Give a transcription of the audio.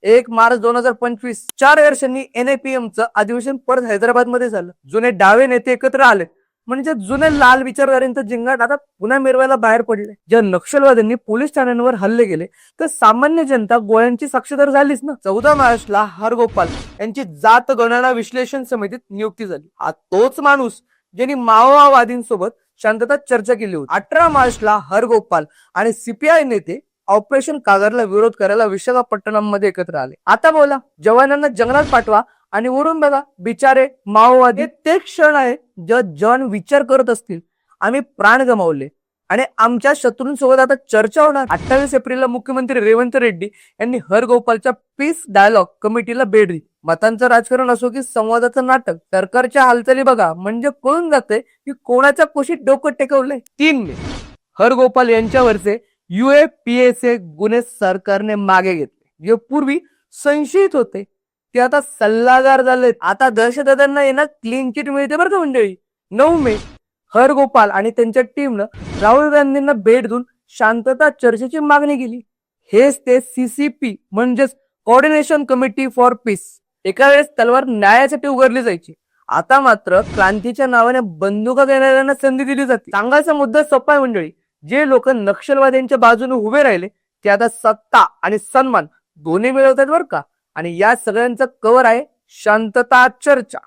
1 मार्च 2025 4 वर्षांनी NIPMचं अधिवेशन परत हैदराबादमध्ये झालं. जुने डावे नेते एकत्र आले म्हणजे जुने लाल विचारधारेंचं जिंगाट आता पुन्हा मिरवायला बाहेर पडले. ज्या नक्षलवाद्यांनी पोलीस ठाण्यांवर हल्ले केले तर सामान्य जनता गोळ्यांची साक्षीदार झालीच ना. 14 मार्चला हरगोपाल यांची जात गणना विश्लेषण समितीत नियुक्ती झाली. हा तोच माणूस ज्यांनी माओवादींसोबत शांतता चर्चा केली होती. 18 मार्चला हरगोपाल आणि CPI नेते ऑपरेशन कागरला विरोध करायला विशाखापट्टणम मध्ये एकत्र आले. आता बोला, जवानांना जंगलात पाठवा आणि वरून बघा बिचारे माओवादी. ते क्षण आहे जेव्हा जवान विचार करत असतील आम्ही प्राण गमावले आणि आमच्या शत्रूंसोबत आता चर्चा होणार. 28 एप्रिलला मुख्यमंत्री रेवंत रेड्डी यांनी हरगोपालच्या पीस डायलॉग कमिटीला भेट दिली. मतांचं राजकारण असो की संवादाचं नाटक, सरकारच्या हालचाली बघा म्हणजे कळून जाते की कोणाच्या कुशीत डोकं टेकवलंय. 3 मे हरगोपाल यांच्यावरचे UAPA गुन्हे सरकारने मागे घेतले. जे पूर्वी संशयित होते ते आता सल्लागार झालेत. आता दहशतवाद्यांना येणार क्लीन चिट मिळते बरं का मंडळी. 9 मे हरगोपाल आणि त्यांच्या टीमनं राहुल गांधींना भेट देऊन शांतता चर्चेची मागणी केली. हेच ते CCP म्हणजेच कोऑर्डिनेशन कमिटी फॉर पीस. एका वेळेस तलवार न्यायासाठी उघडली जायची, आता मात्र क्रांतीच्या नावाने बंदुका घेणाऱ्यांना संधी दिली जाते. सांगायचा मुद्दा सोपा आहे मंडळी, जे लोक नक्षलवाद्यांच्या बाजूने उभे राहिले ते आता सत्ता आणि सन्मान दोन्ही मिळवतात बरं का. आणि या सगळ्यांचा कव्हर आहे शांतता चर्चा.